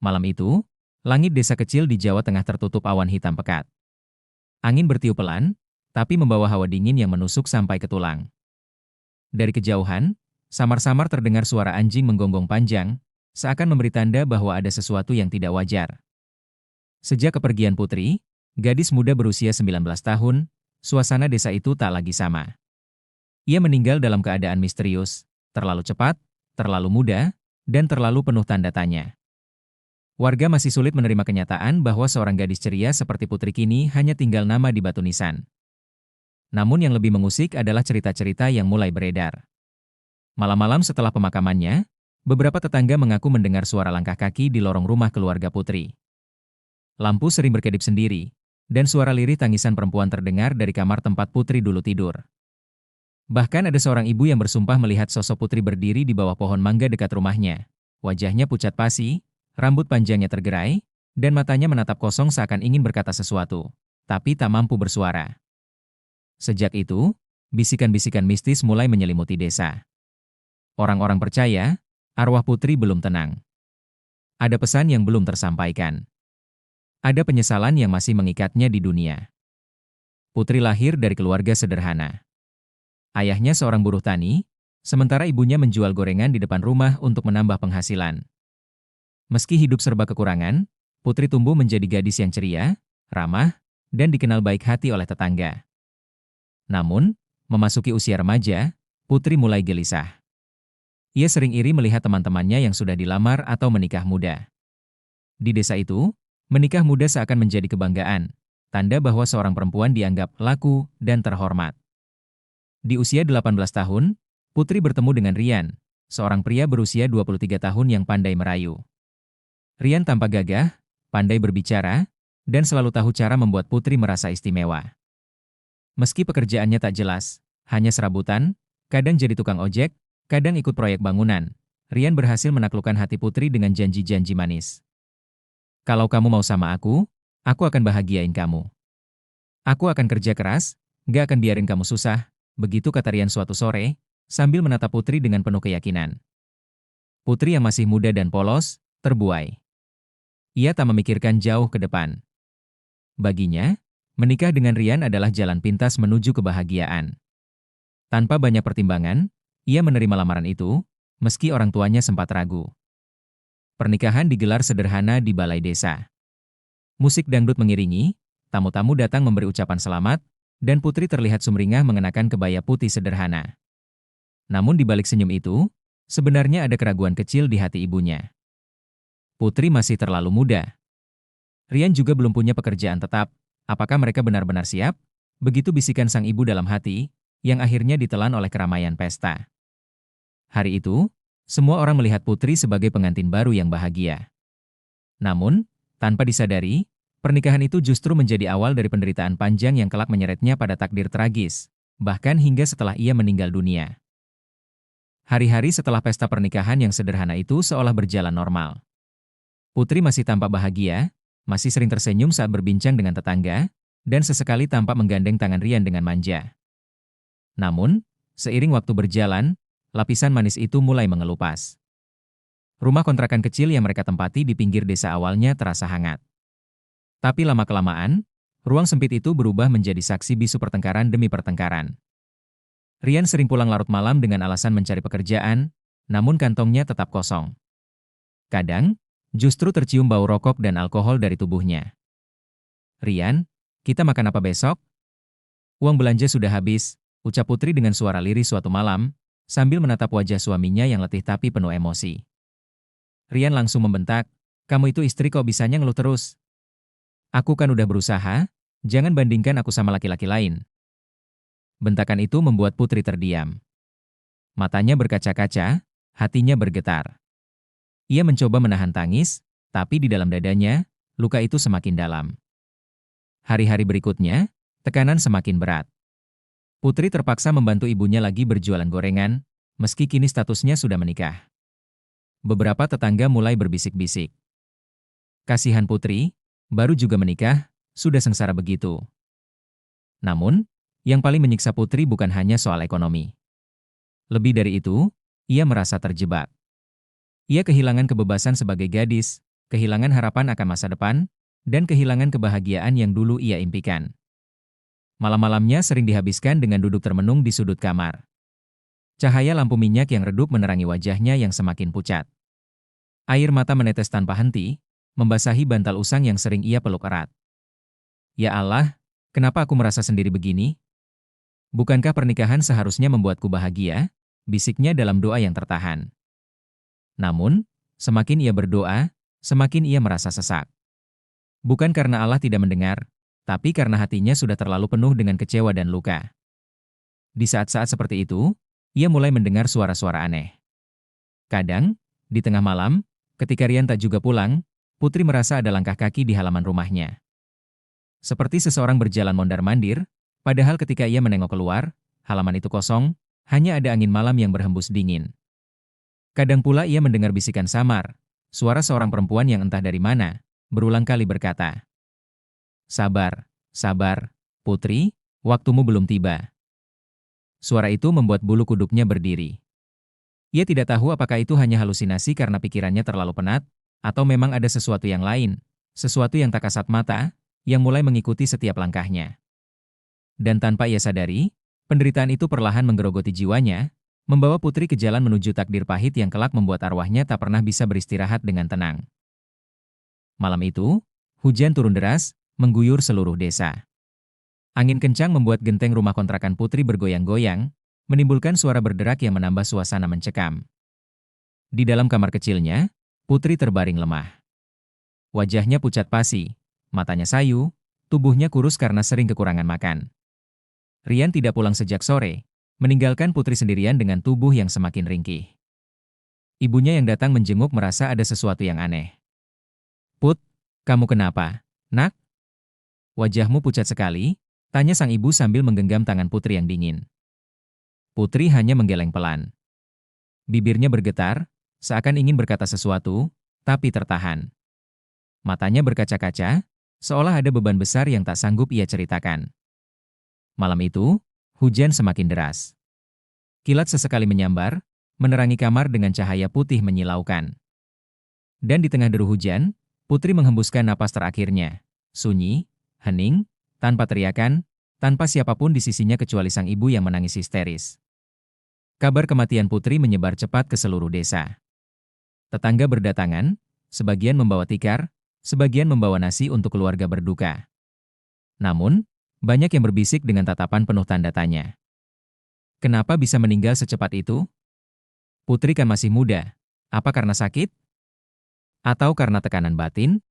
Malam itu, langit desa kecil di Jawa Tengah tertutup awan hitam pekat. Angin bertiup pelan, tapi membawa hawa dingin yang menusuk sampai ke tulang. Dari kejauhan, samar-samar terdengar suara anjing menggonggong panjang, seakan memberi tanda bahwa ada sesuatu yang tidak wajar. Sejak kepergian Putri, gadis muda berusia 19 tahun, suasana desa itu tak lagi sama. Ia meninggal dalam keadaan misterius, terlalu cepat, terlalu muda, dan terlalu penuh tanda tanya. Warga masih sulit menerima kenyataan bahwa seorang gadis ceria seperti Putri kini hanya tinggal nama di batu nisan. Namun yang lebih mengusik adalah cerita-cerita yang mulai beredar. Malam-malam setelah pemakamannya, beberapa tetangga mengaku mendengar suara langkah kaki di lorong rumah keluarga Putri. Lampu sering berkedip sendiri, dan suara lirih tangisan perempuan terdengar dari kamar tempat Putri dulu tidur. Bahkan ada seorang ibu yang bersumpah melihat sosok Putri berdiri di bawah pohon mangga dekat rumahnya. Wajahnya pucat pasi, rambut panjangnya tergerai, dan matanya menatap kosong seakan ingin berkata sesuatu, tapi tak mampu bersuara. Sejak itu, bisikan-bisikan mistis mulai menyelimuti desa. Orang-orang percaya, arwah Putri belum tenang. Ada pesan yang belum tersampaikan. Ada penyesalan yang masih mengikatnya di dunia. Putri lahir dari keluarga sederhana. Ayahnya seorang buruh tani, sementara ibunya menjual gorengan di depan rumah untuk menambah penghasilan. Meski hidup serba kekurangan, Putri tumbuh menjadi gadis yang ceria, ramah, dan dikenal baik hati oleh tetangga. Namun, memasuki usia remaja, Putri mulai gelisah. Ia sering iri melihat teman-temannya yang sudah dilamar atau menikah muda. Di desa itu, menikah muda seakan menjadi kebanggaan, tanda bahwa seorang perempuan dianggap laku dan terhormat. Di usia 18 tahun, Putri bertemu dengan Rian, seorang pria berusia 23 tahun yang pandai merayu. Rian tampak gagah, pandai berbicara, dan selalu tahu cara membuat Putri merasa istimewa. Meski pekerjaannya tak jelas, hanya serabutan, kadang jadi tukang ojek, kadang ikut proyek bangunan, Rian berhasil menaklukkan hati Putri dengan janji-janji manis. Kalau kamu mau sama aku akan bahagiain kamu. Aku akan kerja keras, gak akan biarin kamu susah, begitu kata Rian suatu sore, sambil menatap Putri dengan penuh keyakinan. Putri yang masih muda dan polos, terbuai. Ia tak memikirkan jauh ke depan. Baginya, menikah dengan Rian adalah jalan pintas menuju kebahagiaan. Tanpa banyak pertimbangan, ia menerima lamaran itu, meski orang tuanya sempat ragu. Pernikahan digelar sederhana di balai desa. Musik dangdut mengiringi, tamu-tamu datang memberi ucapan selamat, dan Putri terlihat sumringah mengenakan kebaya putih sederhana. Namun di balik senyum itu, sebenarnya ada keraguan kecil di hati ibunya. Putri masih terlalu muda. Rian juga belum punya pekerjaan tetap. Apakah mereka benar-benar siap? Begitu bisikan sang ibu dalam hati, yang akhirnya ditelan oleh keramaian pesta. Hari itu, semua orang melihat Putri sebagai pengantin baru yang bahagia. Namun, tanpa disadari, pernikahan itu justru menjadi awal dari penderitaan panjang yang kelak menyeretnya pada takdir tragis, bahkan hingga setelah ia meninggal dunia. Hari-hari setelah pesta pernikahan yang sederhana itu seolah berjalan normal. Putri masih tampak bahagia, masih sering tersenyum saat berbincang dengan tetangga, dan sesekali tampak menggandeng tangan Rian dengan manja. Namun, seiring waktu berjalan, lapisan manis itu mulai mengelupas. Rumah kontrakan kecil yang mereka tempati di pinggir desa awalnya terasa hangat. Tapi lama-kelamaan, ruang sempit itu berubah menjadi saksi bisu pertengkaran demi pertengkaran. Rian sering pulang larut malam dengan alasan mencari pekerjaan, namun kantongnya tetap kosong. Kadang, justru tercium bau rokok dan alkohol dari tubuhnya. Rian, kita makan apa besok? Uang belanja sudah habis, ucap Putri dengan suara lirih suatu malam, sambil menatap wajah suaminya yang letih tapi penuh emosi. Rian langsung membentak, kamu itu istri kok bisanya ngeluh terus? Aku kan udah berusaha, jangan bandingkan aku sama laki-laki lain. Bentakan itu membuat Putri terdiam. Matanya berkaca-kaca, hatinya bergetar. Ia mencoba menahan tangis, tapi di dalam dadanya, luka itu semakin dalam. Hari-hari berikutnya, tekanan semakin berat. Putri terpaksa membantu ibunya lagi berjualan gorengan, meski kini statusnya sudah menikah. Beberapa tetangga mulai berbisik-bisik. Kasihan Putri, baru juga menikah, sudah sengsara begitu. Namun, yang paling menyiksa Putri bukan hanya soal ekonomi. Lebih dari itu, ia merasa terjebak. Ia kehilangan kebebasan sebagai gadis, kehilangan harapan akan masa depan, dan kehilangan kebahagiaan yang dulu ia impikan. Malam-malamnya sering dihabiskan dengan duduk termenung di sudut kamar. Cahaya lampu minyak yang redup menerangi wajahnya yang semakin pucat. Air mata menetes tanpa henti, membasahi bantal usang yang sering ia peluk erat. Ya Allah, kenapa aku merasa sendiri begini? Bukankah pernikahan seharusnya membuatku bahagia? Bisiknya dalam doa yang tertahan. Namun, semakin ia berdoa, semakin ia merasa sesak. Bukan karena Allah tidak mendengar, tapi karena hatinya sudah terlalu penuh dengan kecewa dan luka. Di saat-saat seperti itu, ia mulai mendengar suara-suara aneh. Kadang, di tengah malam, ketika Rian tak juga pulang, Putri merasa ada langkah kaki di halaman rumahnya. Seperti seseorang berjalan mondar-mandir, padahal ketika ia menengok keluar, halaman itu kosong, hanya ada angin malam yang berhembus dingin. Kadang pula ia mendengar bisikan samar, suara seorang perempuan yang entah dari mana, berulang kali berkata, "Sabar, sabar, Putri, waktumu belum tiba." Suara itu membuat bulu kuduknya berdiri. Ia tidak tahu apakah itu hanya halusinasi karena pikirannya terlalu penat, atau memang ada sesuatu yang lain, sesuatu yang tak kasat mata, yang mulai mengikuti setiap langkahnya. Dan tanpa ia sadari, penderitaan itu perlahan menggerogoti jiwanya, membawa Putri ke jalan menuju takdir pahit yang kelak membuat arwahnya tak pernah bisa beristirahat dengan tenang. Malam itu, hujan turun deras, mengguyur seluruh desa. Angin kencang membuat genteng rumah kontrakan Putri bergoyang-goyang, menimbulkan suara berderak yang menambah suasana mencekam. Di dalam kamar kecilnya, Putri terbaring lemah. Wajahnya pucat pasi, matanya sayu, tubuhnya kurus karena sering kekurangan makan. Rian tidak pulang sejak sore, meninggalkan Putri sendirian dengan tubuh yang semakin ringkih. Ibunya yang datang menjenguk merasa ada sesuatu yang aneh. "Put, kamu kenapa, Nak?" "Wajahmu pucat sekali," tanya sang ibu sambil menggenggam tangan Putri yang dingin. Putri hanya menggeleng pelan. Bibirnya bergetar, seakan ingin berkata sesuatu, tapi tertahan. Matanya berkaca-kaca, seolah ada beban besar yang tak sanggup ia ceritakan. Malam itu, hujan semakin deras. Kilat sesekali menyambar, menerangi kamar dengan cahaya putih menyilaukan. Dan di tengah deru hujan, Putri menghembuskan napas terakhirnya. Sunyi, hening, tanpa teriakan, tanpa siapapun di sisinya kecuali sang ibu yang menangis histeris. Kabar kematian Putri menyebar cepat ke seluruh desa. Tetangga berdatangan, sebagian membawa tikar, sebagian membawa nasi untuk keluarga berduka. Namun, banyak yang berbisik dengan tatapan penuh tanda tanya. Kenapa bisa meninggal secepat itu? Putri kan masih muda. Apa karena sakit? Atau karena tekanan batin?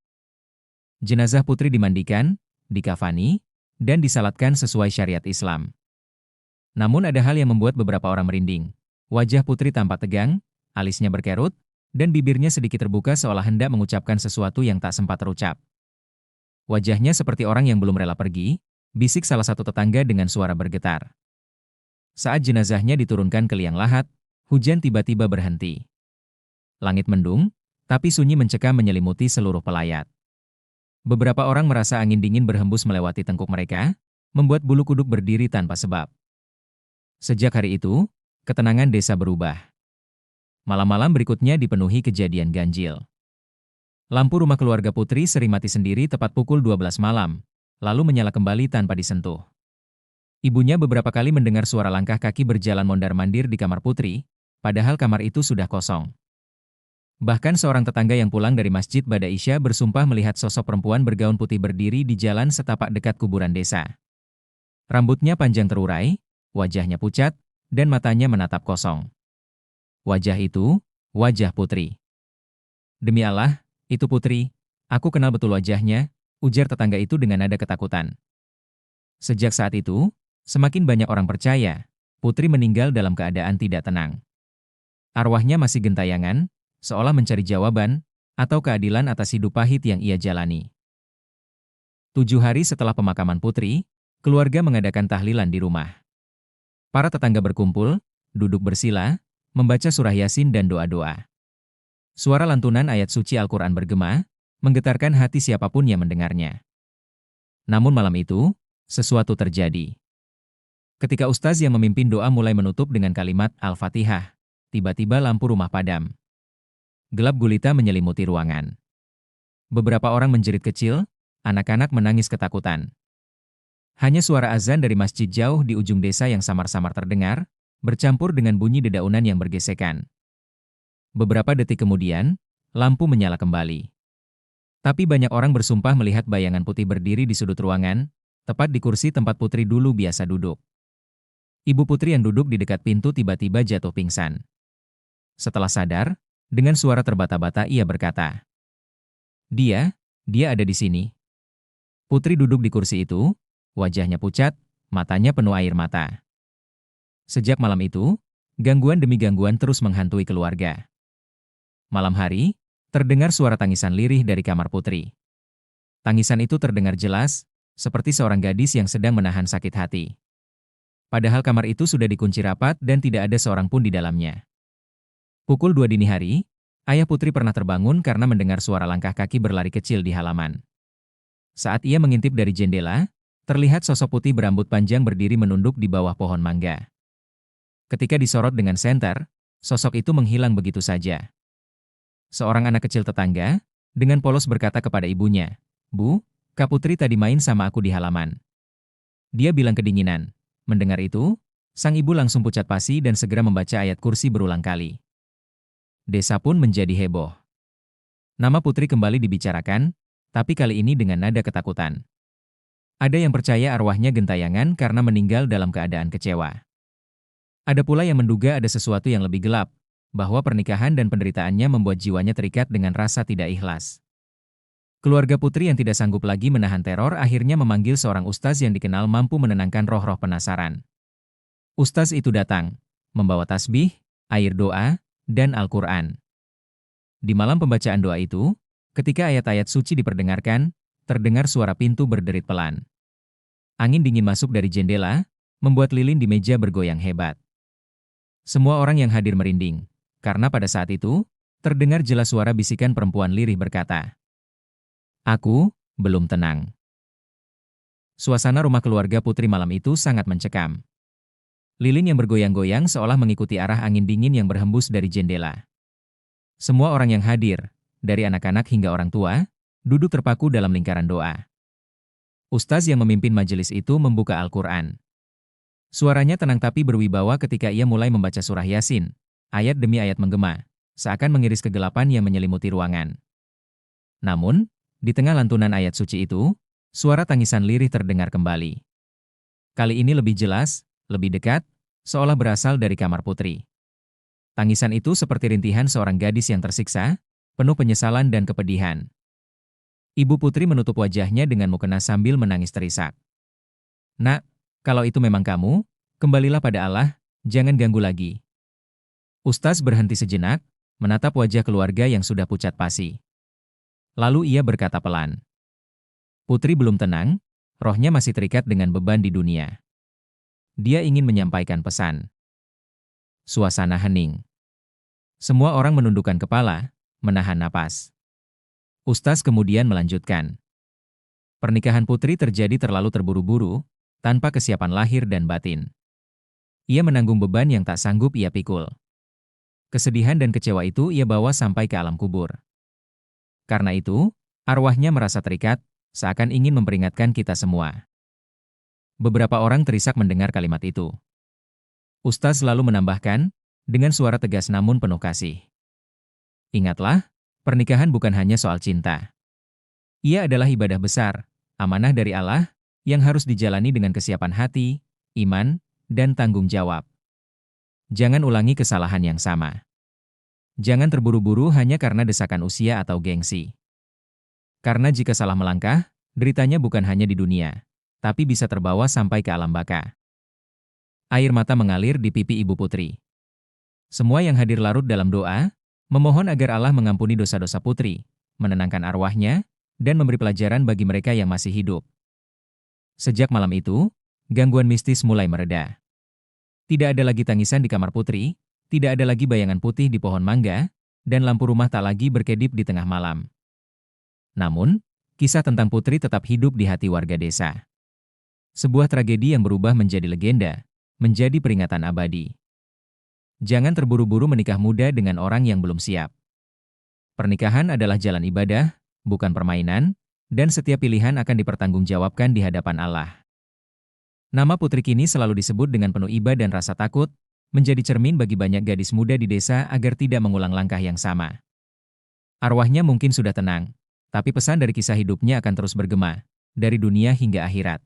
Jenazah Putri dimandikan, dikafani, dan disalatkan sesuai syariat Islam. Namun ada hal yang membuat beberapa orang merinding. Wajah Putri tampak tegang, alisnya berkerut, dan bibirnya sedikit terbuka seolah hendak mengucapkan sesuatu yang tak sempat terucap. Wajahnya seperti orang yang belum rela pergi, bisik salah satu tetangga dengan suara bergetar. Saat jenazahnya diturunkan ke liang lahat, hujan tiba-tiba berhenti. Langit mendung, tapi sunyi mencekam menyelimuti seluruh pelayat. Beberapa orang merasa angin dingin berhembus melewati tengkuk mereka, membuat bulu kuduk berdiri tanpa sebab. Sejak hari itu, ketenangan desa berubah. Malam-malam berikutnya dipenuhi kejadian ganjil. Lampu rumah keluarga Putri sering mati sendiri tepat pukul 12 malam, lalu menyala kembali tanpa disentuh. Ibunya beberapa kali mendengar suara langkah kaki berjalan mondar-mandir di kamar Putri, padahal kamar itu sudah kosong. Bahkan seorang tetangga yang pulang dari masjid Bada Isya bersumpah melihat sosok perempuan bergaun putih berdiri di jalan setapak dekat kuburan desa. Rambutnya panjang terurai, wajahnya pucat, dan matanya menatap kosong. Wajah itu, wajah Putri. "Demi Allah, itu Putri, aku kenal betul wajahnya," ujar tetangga itu dengan nada ketakutan. Sejak saat itu, semakin banyak orang percaya, Putri meninggal dalam keadaan tidak tenang. Arwahnya masih gentayangan, seolah mencari jawaban, atau keadilan atas hidup pahit yang ia jalani. 7 hari setelah pemakaman Putri, keluarga mengadakan tahlilan di rumah. Para tetangga berkumpul, duduk bersila, membaca surah Yasin dan doa-doa. Suara lantunan ayat suci Al-Quran bergema, menggetarkan hati siapapun yang mendengarnya. Namun malam itu, sesuatu terjadi. Ketika ustaz yang memimpin doa mulai menutup dengan kalimat Al-Fatihah, tiba-tiba lampu rumah padam. Gelap gulita menyelimuti ruangan. Beberapa orang menjerit kecil, anak-anak menangis ketakutan. Hanya suara azan dari masjid jauh di ujung desa yang samar-samar terdengar, bercampur dengan bunyi dedaunan yang bergesekan. Beberapa detik kemudian, lampu menyala kembali. Tapi banyak orang bersumpah melihat bayangan putih berdiri di sudut ruangan, tepat di kursi tempat putri dulu biasa duduk. Ibu putri yang duduk di dekat pintu tiba-tiba jatuh pingsan. Setelah sadar, dengan suara terbata-bata ia berkata, Dia ada di sini." Putri duduk di kursi itu, wajahnya pucat, matanya penuh air mata. Sejak malam itu, gangguan demi gangguan terus menghantui keluarga. Malam hari, terdengar suara tangisan lirih dari kamar putri. Tangisan itu terdengar jelas, seperti seorang gadis yang sedang menahan sakit hati. Padahal kamar itu sudah dikunci rapat dan tidak ada seorang pun di dalamnya. Pukul 2 dini hari, ayah putri pernah terbangun karena mendengar suara langkah kaki berlari kecil di halaman. Saat ia mengintip dari jendela, terlihat sosok putih berambut panjang berdiri menunduk di bawah pohon mangga. Ketika disorot dengan senter, sosok itu menghilang begitu saja. Seorang anak kecil tetangga, dengan polos berkata kepada ibunya, "Bu, Kak Putri tadi main sama aku di halaman." Dia bilang kedinginan. Mendengar itu, sang ibu langsung pucat pasi dan segera membaca ayat kursi berulang kali. Desa pun menjadi heboh. Nama putri kembali dibicarakan, tapi kali ini dengan nada ketakutan. Ada yang percaya arwahnya gentayangan karena meninggal dalam keadaan kecewa. Ada pula yang menduga ada sesuatu yang lebih gelap, bahwa pernikahan dan penderitaannya membuat jiwanya terikat dengan rasa tidak ikhlas. Keluarga putri yang tidak sanggup lagi menahan teror akhirnya memanggil seorang ustaz yang dikenal mampu menenangkan roh-roh penasaran. Ustaz itu datang, membawa tasbih, air doa, dan Al-Quran. Di malam pembacaan doa itu, ketika ayat-ayat suci diperdengarkan, terdengar suara pintu berderit pelan. Angin dingin masuk dari jendela, membuat lilin di meja bergoyang hebat. Semua orang yang hadir merinding, karena pada saat itu, terdengar jelas suara bisikan perempuan lirih berkata, "Aku belum tenang." Suasana rumah keluarga putri malam itu sangat mencekam. Lilin yang bergoyang-goyang seolah mengikuti arah angin dingin yang berhembus dari jendela. Semua orang yang hadir, dari anak-anak hingga orang tua, duduk terpaku dalam lingkaran doa. Ustaz yang memimpin majelis itu membuka Al-Quran. Suaranya tenang tapi berwibawa ketika ia mulai membaca surah Yasin, ayat demi ayat menggema, seakan mengiris kegelapan yang menyelimuti ruangan. Namun, di tengah lantunan ayat suci itu, suara tangisan lirih terdengar kembali. Kali ini lebih jelas, lebih dekat, seolah berasal dari kamar putri. Tangisan itu seperti rintihan seorang gadis yang tersiksa, penuh penyesalan dan kepedihan. Ibu putri menutup wajahnya dengan mukena sambil menangis terisak. "Nak, kalau itu memang kamu, kembalilah pada Allah, jangan ganggu lagi." Ustaz berhenti sejenak, menatap wajah keluarga yang sudah pucat pasi. Lalu ia berkata pelan, "Putri belum tenang, rohnya masih terikat dengan beban di dunia. Dia ingin menyampaikan pesan." Suasana hening. Semua orang menundukkan kepala, menahan napas. Ustaz kemudian melanjutkan, "Pernikahan putri terjadi terlalu terburu-buru, tanpa kesiapan lahir dan batin. Ia menanggung beban yang tak sanggup ia pikul. Kesedihan dan kecewa itu ia bawa sampai ke alam kubur. Karena itu, arwahnya merasa terikat, seakan ingin memperingatkan kita semua." Beberapa orang terisak mendengar kalimat itu. Ustaz lalu menambahkan, dengan suara tegas namun penuh kasih, "Ingatlah, pernikahan bukan hanya soal cinta. Ia adalah ibadah besar, amanah dari Allah, yang harus dijalani dengan kesiapan hati, iman, dan tanggung jawab. Jangan ulangi kesalahan yang sama. Jangan terburu-buru hanya karena desakan usia atau gengsi. Karena jika salah melangkah, deritanya bukan hanya di dunia, tapi bisa terbawa sampai ke alam baka." Air mata mengalir di pipi ibu putri. Semua yang hadir larut dalam doa, memohon agar Allah mengampuni dosa-dosa putri, menenangkan arwahnya, dan memberi pelajaran bagi mereka yang masih hidup. Sejak malam itu, gangguan mistis mulai mereda. Tidak ada lagi tangisan di kamar putri, tidak ada lagi bayangan putih di pohon mangga, dan lampu rumah tak lagi berkedip di tengah malam. Namun, kisah tentang putri tetap hidup di hati warga desa. Sebuah tragedi yang berubah menjadi legenda, menjadi peringatan abadi. Jangan terburu-buru menikah muda dengan orang yang belum siap. Pernikahan adalah jalan ibadah, bukan permainan, dan setiap pilihan akan dipertanggungjawabkan di hadapan Allah. Nama putri kini selalu disebut dengan penuh iba dan rasa takut, menjadi cermin bagi banyak gadis muda di desa agar tidak mengulang langkah yang sama. Arwahnya mungkin sudah tenang, tapi pesan dari kisah hidupnya akan terus bergema, dari dunia hingga akhirat.